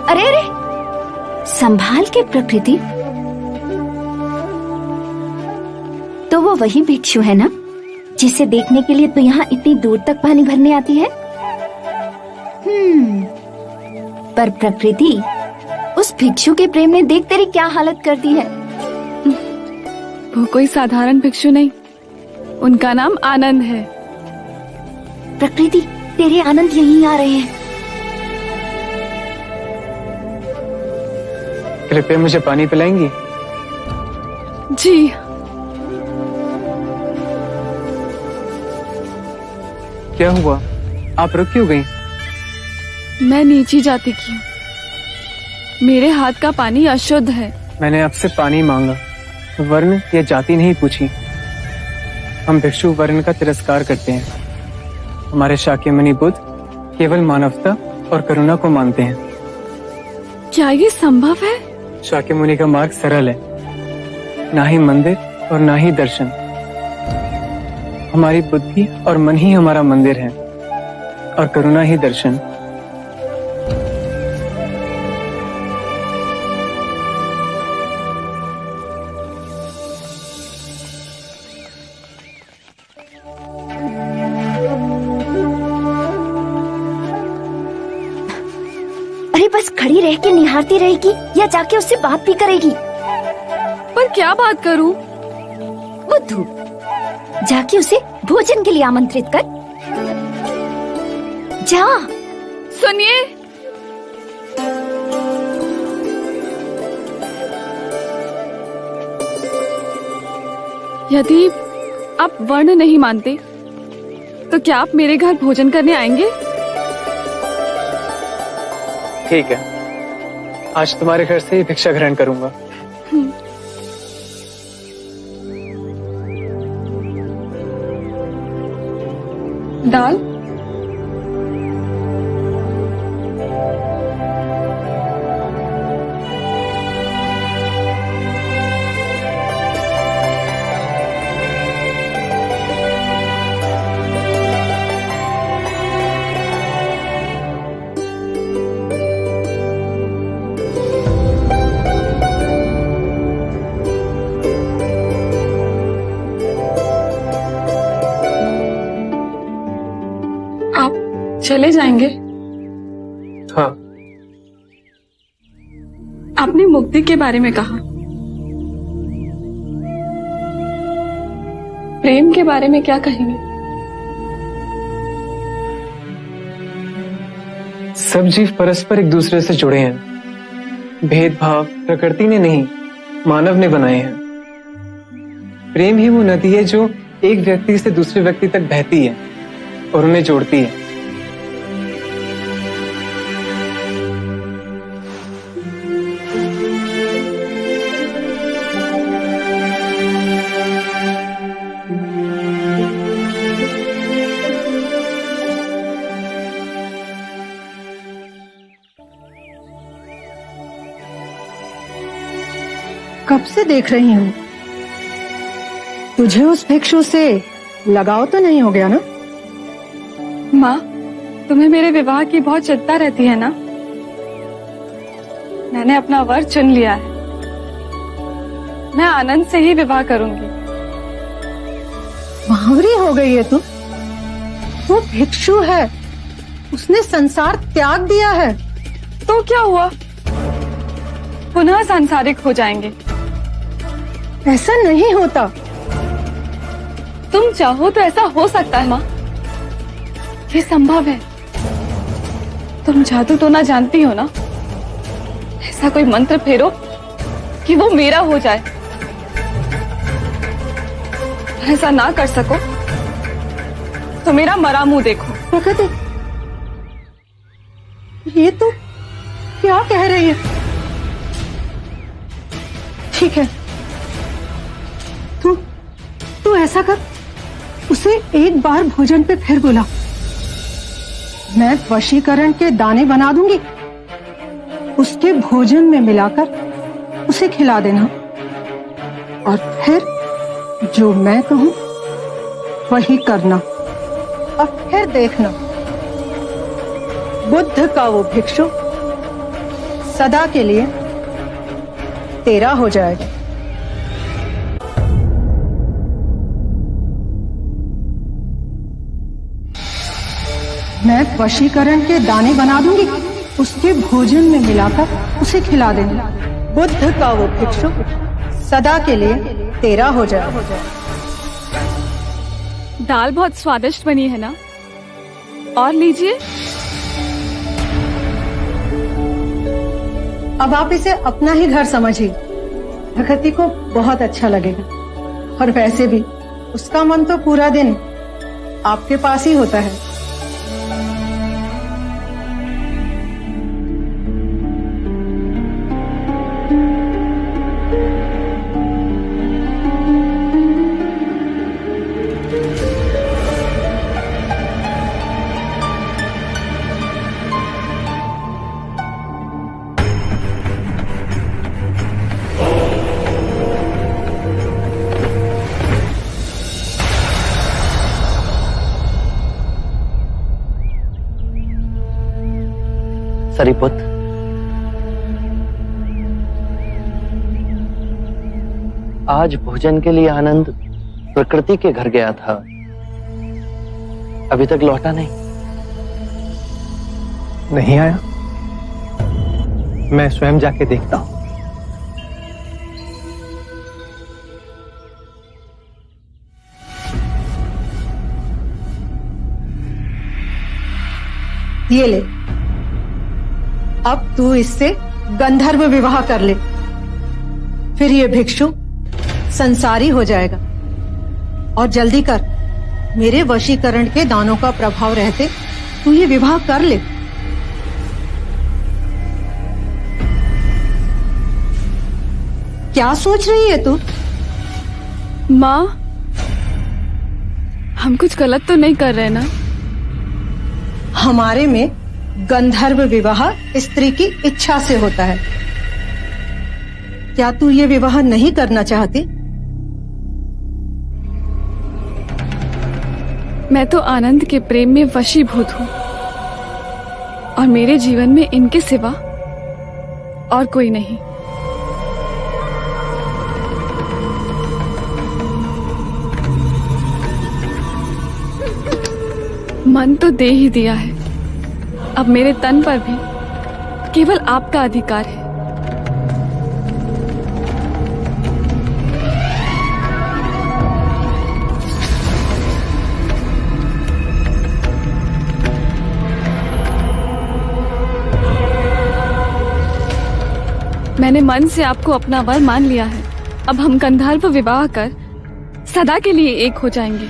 अरे अरे, संभाल के प्रकृति। तो वो वही भिक्षु है ना जिसे देखने के लिए तो यहाँ इतनी दूर तक पानी भरने आती है। पर प्रकृति, उस भिक्षु के प्रेम ने देख तेरी क्या हालत कर दी है। वो कोई साधारण भिक्षु नहीं, उनका नाम आनंद है। प्रकृति, तेरे आनंद यहीं आ रहे हैं। कृपया मुझे पानी पिलाएंगी? जी। क्या हुआ, आप रुक क्यों गई? मैं नीची जाति की हूँ, मेरे हाथ का पानी अशुद्ध है। मैंने आपसे पानी मांगा, वर्ण या जाति नहीं पूछी। हम भिक्षु वर्ण का तिरस्कार करते हैं। हमारे शाक्यमुनि बुद्ध केवल मानवता और करुणा को मानते हैं। क्या ये संभव है? शाक्यमुनि का मार्ग सरल है, ना ही मंदिर और ना ही दर्शन। हमारी बुद्धि और मन ही हमारा मंदिर है और करुणा ही दर्शन। अरे बस खड़ी रह के निहारती रहेगी या जाके उससे बात भी करेगी? पर क्या बात करूं? बुद्धू, जाके उसे भोजन के लिए आमंत्रित कर। जा। सुनिए, यदि आप वर्ण नहीं मानते तो क्या आप मेरे घर भोजन करने आएंगे? ठीक है, आज तुम्हारे घर से ही भिक्षा ग्रहण करूंगा। दाल? चले जाएंगे? हाँ। आपने मुक्ति के बारे में कहा, प्रेम के बारे में क्या कहेंगे? सब जीव परस्पर एक दूसरे से जुड़े हैं। भेदभाव प्रकृति ने नहीं, मानव ने बनाए हैं। प्रेम ही वो नदी है जो एक व्यक्ति से दूसरे व्यक्ति तक बहती है और उन्हें जोड़ती है। कब से देख रही हूँ, तुझे उस भिक्षु से लगाव तो नहीं हो गया ना? माँ, तुम्हें मेरे विवाह की बहुत चिंता रहती है ना? मैंने अपना वर चुन लिया है, मैं आनंद से ही विवाह करूंगी। बावरी हो गई है तू। वो भिक्षु है, उसने संसार त्याग दिया है। तो क्या हुआ, पुनः सांसारिक हो जाएंगे। ऐसा नहीं होता। तुम चाहो तो ऐसा हो सकता है माँ, ये संभव है। तुम जादू तो ना जानती हो ना, ऐसा कोई मंत्र फेरो कि वो मेरा हो जाए। ऐसा ना कर सको तो मेरा मरा मुंह देखो। प्रकृति, ये तो क्या कह रही है? ठीक है, तू ऐसा कर, उसे एक बार भोजन पे फिर बुला। मैं वशीकरण के दाने बना दूंगी, उसके भोजन में मिलाकर उसे खिला देना और फिर जो मैं कहूं वही करना। और फिर देखना, बुद्ध का वो भिक्षु सदा के लिए तेरा हो जाएगा। मैं वशीकरण के दाने बना दूंगी, उसके भोजन में मिलाकर उसे खिला देंगे। बुद्ध का वो भिक्षु सदा के लिए तेरा हो जाएगा। दाल बहुत स्वादिष्ट बनी है ना? और लीजिए। अब आप इसे अपना ही घर समझिए। प्रकृति को बहुत अच्छा लगेगा। और वैसे भी उसका मन तो पूरा दिन आपके पास ही होता है। सरीपुत्र, आज भोजन के लिए आनंद प्रकृति के घर गया था, अभी तक लौटा नहीं। नहीं आया? मैं स्वयं जाके देखता हूं। ये ले, अब तू इससे गंधर्व विवाह कर ले, फिर ये भिक्षु संसारी हो जाएगा। और जल्दी कर, मेरे वशीकरण के दानों का प्रभाव रहते तू ये विवाह कर ले। क्या सोच रही है तू? माँ, हम कुछ गलत तो नहीं कर रहे ना? हमारे में गंधर्व विवाह स्त्री की इच्छा से होता है। क्या तू ये विवाह नहीं करना चाहती? मैं तो आनंद के प्रेम में वशीभूत हूँ और मेरे जीवन में इनके सिवा और कोई नहीं। मन तो दे ही दिया है, अब मेरे तन पर भी केवल आपका अधिकार है। मैंने मन से आपको अपना वर मान लिया है। अब हम गंधर्व विवाह कर सदा के लिए एक हो जाएंगे।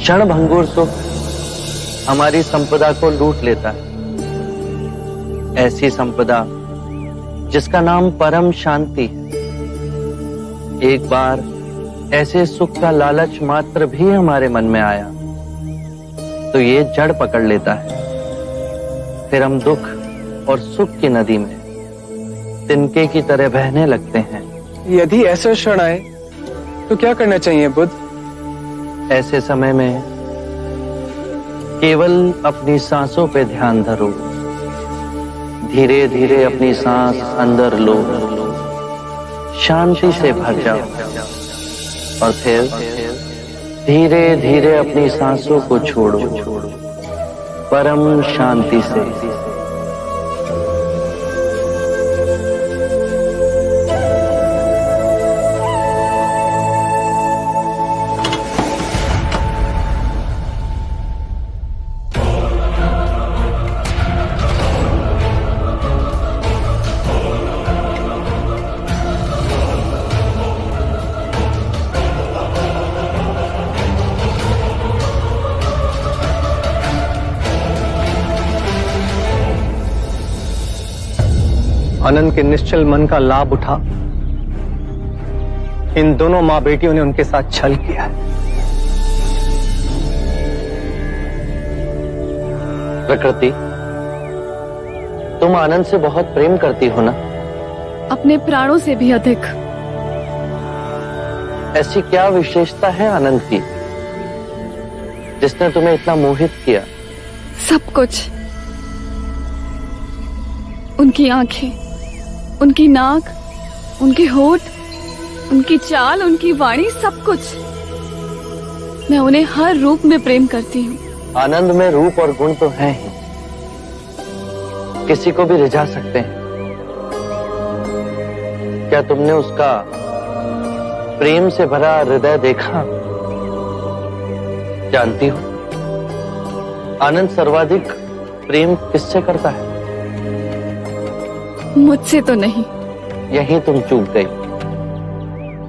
क्षण भंगुर सुख हमारी संपदा को लूट लेता है। ऐसी संपदा जिसका नाम परम शांति है। एक बार ऐसे सुख का लालच मात्र भी हमारे मन में आया तो ये जड़ पकड़ लेता है। फिर हम दुख और सुख की नदी में तिनके की तरह बहने लगते हैं। यदि ऐसा क्षण आए तो क्या करना चाहिए बुद्ध? ऐसे समय में केवल अपनी सांसों पे ध्यान धरो। धीरे धीरे अपनी सांस अंदर लो, शांति से भर जाओ और फिर धीरे धीरे अपनी सांसों को छोड़ो परम शांति से। आनंद के निश्चल मन का लाभ उठा इन दोनों मां बेटियों ने उनके साथ छल किया है। प्रकृति, तुम आनंद से बहुत प्रेम करती हो ना? अपने प्राणों से भी अधिक। ऐसी क्या विशेषता है आनंद की जिसने तुम्हें इतना मोहित किया? सब कुछ। उनकी आंखें, उनकी नाक, उनके होठ, उनकी चाल, उनकी वाणी, सब कुछ। मैं उन्हें हर रूप में प्रेम करती हूँ। आनंद में रूप और गुण तो हैं ही, किसी को भी रिझा सकते हैं। क्या तुमने उसका प्रेम से भरा हृदय देखा? जानती हो आनंद सर्वाधिक प्रेम किससे करता है? मुझसे तो नहीं। यही तुम चूक गई।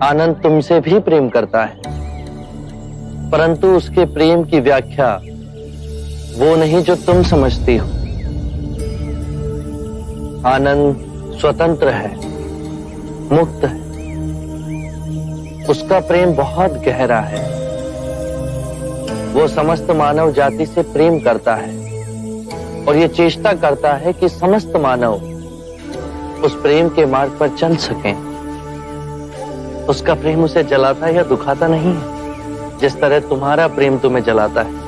आनंद तुमसे भी प्रेम करता है, परंतु उसके प्रेम की व्याख्या वो नहीं जो तुम समझती हो। आनंद स्वतंत्र है, मुक्त है। उसका प्रेम बहुत गहरा है। वो समस्त मानव जाति से प्रेम करता है और ये चेष्टा करता है कि समस्त मानव उस प्रेम के मार्ग पर चल सकें। उसका प्रेम उसे जलाता या दुखाता नहीं है, जिस तरह तुम्हारा प्रेम तुम्हें जलाता है।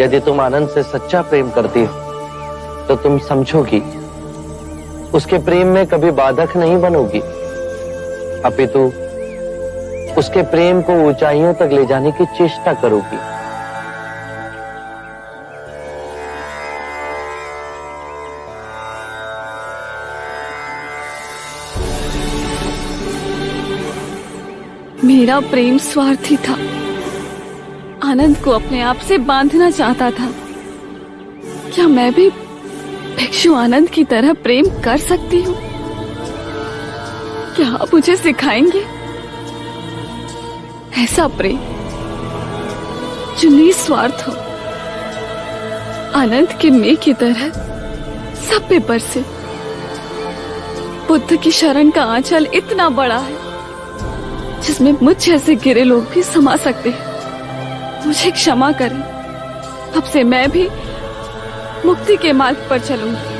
यदि तुम आनंद से सच्चा प्रेम करती हो तो तुम समझोगी, उसके प्रेम में कभी बाधक नहीं बनोगी, अपितु उसके प्रेम को ऊंचाइयों तक ले जाने की चेष्टा करोगी। मेरा प्रेम स्वार्थी था, आनंद को अपने आप से बांधना चाहता था। क्या मैं भी भिक्षु आनंद की तरह प्रेम कर सकती हूँ? क्या आप मुझे सिखाएंगे ऐसा प्रेम जो निस्वार्थ हो, आनंद के मेघ की तरह सब पे बरसे? बुद्ध की शरण का आंचल इतना बड़ा है जिसमें मुझ जैसे गिरे लोग भी समा सकते हैं। मुझे क्षमा करें, अब से मैं भी मुक्ति के मार्ग पर चलूंगी।